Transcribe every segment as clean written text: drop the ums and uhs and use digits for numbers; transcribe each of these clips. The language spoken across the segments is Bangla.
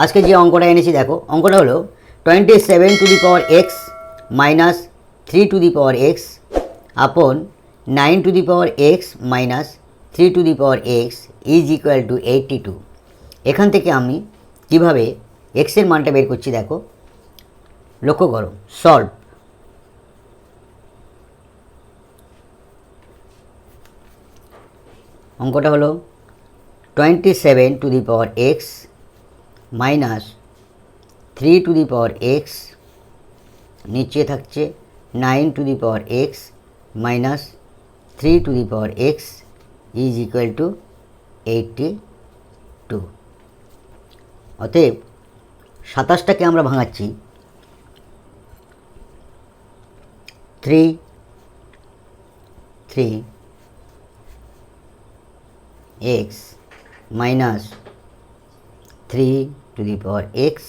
আজকে যে অঙ্কটা এনেছি দেখো, অঙ্কটা হলো 27 two the power x minus 3 to the power x আপন 9 two the power x minus 3 to the power x is equal to 82। এখান থেকে আমি কিভাবে এক্সের মানটা বের করছি দেখো, লক্ষ্য করো। সলভ। অঙ্কটা হলো 27 two the power x minus 3 to the power x, নিচে থাকছে 9 two the power x minus 3 to the power x is equal to 82। অতএব 27টাকে আমরা ভাঙাচ্ছি 3 x minus 3 to the power x,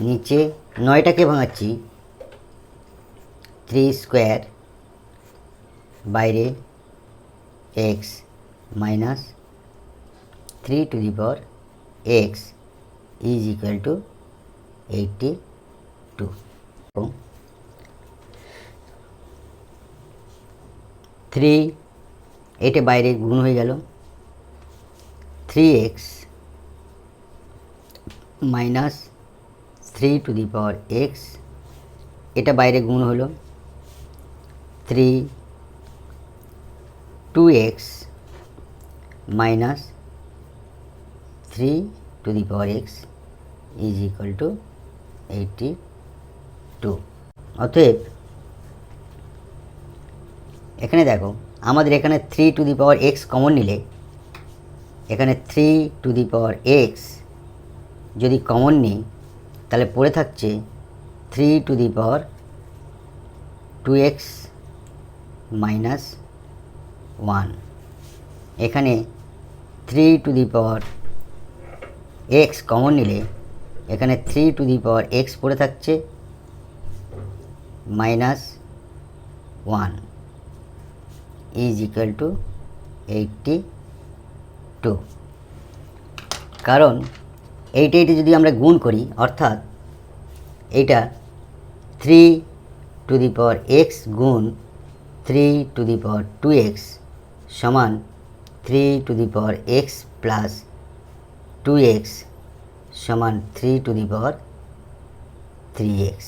নিচে 9টাকে ভাঙাচ্ছি 3 স্কোয়ার, বাইরে x minus 3 to the power x is equal to 82। 3 এটা বাইরে গুণ হয়ে গেল, 3x minus 3 to the power x, এটা বাইরে গুণ হলো 2x minus 3 to the power x is equal to 82। অতএব এখানে দেখো, আমাদের এখানে 3 to the power x common নিলে এখানে 3 টু দি পাওয়ার এক্স যদি কমন নিই তাহলে পড়ে থাকছে 3 to the power 2x minus 1। এখানে 3 to the power x common নিলে এখানে 3 টু দি পাওয়ার এক্স পড়ে থাকছে মাইনাস 1 ইজ ইকুয়াল টু 82। কারণ এইটা যদি আমরা গুণ করি, অর্থাৎ এইটা 3 টু দি পাওয়ার এক্স গুণ 3 টু দি পাওয়ার 2x সমান 3 to the power x plus 2x সমান 3 টু দি পাওয়ার 3x।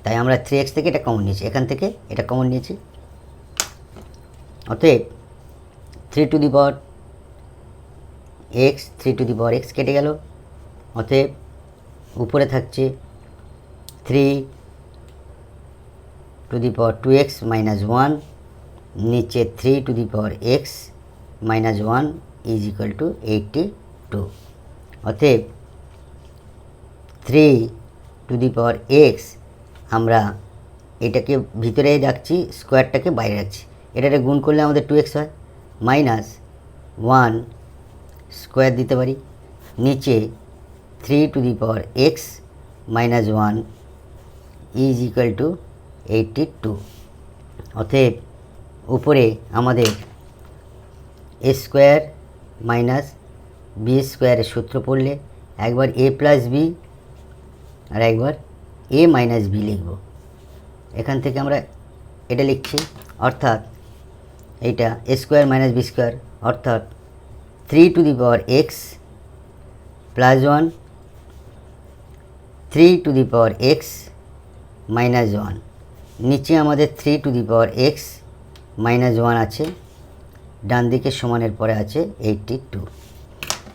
তাই আমরা 3x থেকে এটা কমন নিয়েছি, এখান থেকে এটা কমন নিয়েছি। অতএব 3 to the power x 3 to the power x কেটে গেল। অতএব উপরে থাকছে 3 to the power 2x minus 1, নিচে 3 to the power x minus 1 is equal to 82। অতএব 3 টু দি পাওয়ার এক্স আমরা এটাকে ভিতরে রাখছি, স্কোয়ারটাকে বাইরে রাখছি। এটাকে গুণ করলে আমাদের 2x হয়, মাইনাস 1 স্কোয়ার দিতে পারি, নিচে 3 to the power x minus 1 is equal to 82। অতএব উপরে আমাদের এ স্কোয়ার মাইনাস বি স্কোয়ারের সূত্র পড়লে একবার এ প্লাস বি আর একবার এ মাইনাস বি লিখব। এখান থেকে আমরা এটা লিখছি, অর্থাৎ এইটা এ স্কোয়ার মাইনাস বি স্কোয়ার, অর্থাৎ 3 to the power x plus 1 3 to the power x minus 1, নিচে আমাদের 3 to the power x minus 1 আছে, ডান দিকে সমানের পরে আছে 82।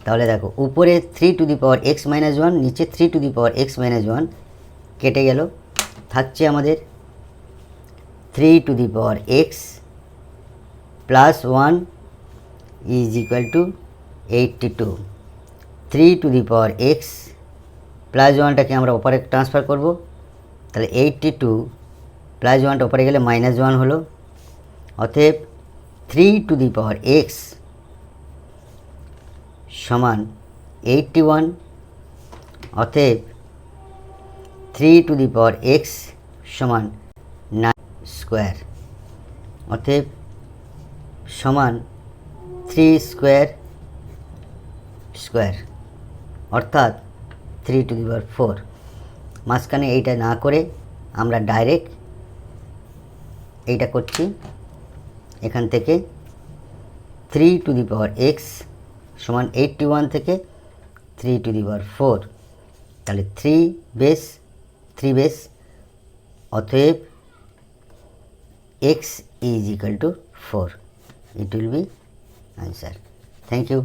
তাহলে দেখো, উপরে 3 to the power x minus 1, নিচে 3 to the power x minus 1 কেটে গেল, থাকছে আমাদের 3 to the power x plus 1 is equal to 82। 3 to the power x plus 1টাকে আমরা ওপরে ট্রান্সফার করব, তাহলে 82 প্লাস 1টা ওপরে গেলে মাইনাস 1 হলো। অতএব 3 টু দি পাওয়ার এক্স সমান 81। অতএব 3 টু দি পাওয়ার এক্স সমান 9 স্কোয়ার। অতএব সমান 3 স্কোয়ার অর্থাৎ 3^4। মাঝখানে এইটা না করে আমরা ডাইরেক্ট এইটা করছি, এখান থেকে 3x সমান 81 থেকে 3^4, তাহলে 3 বেস, অতএব x is equal to 4. It will be answer. Thank you.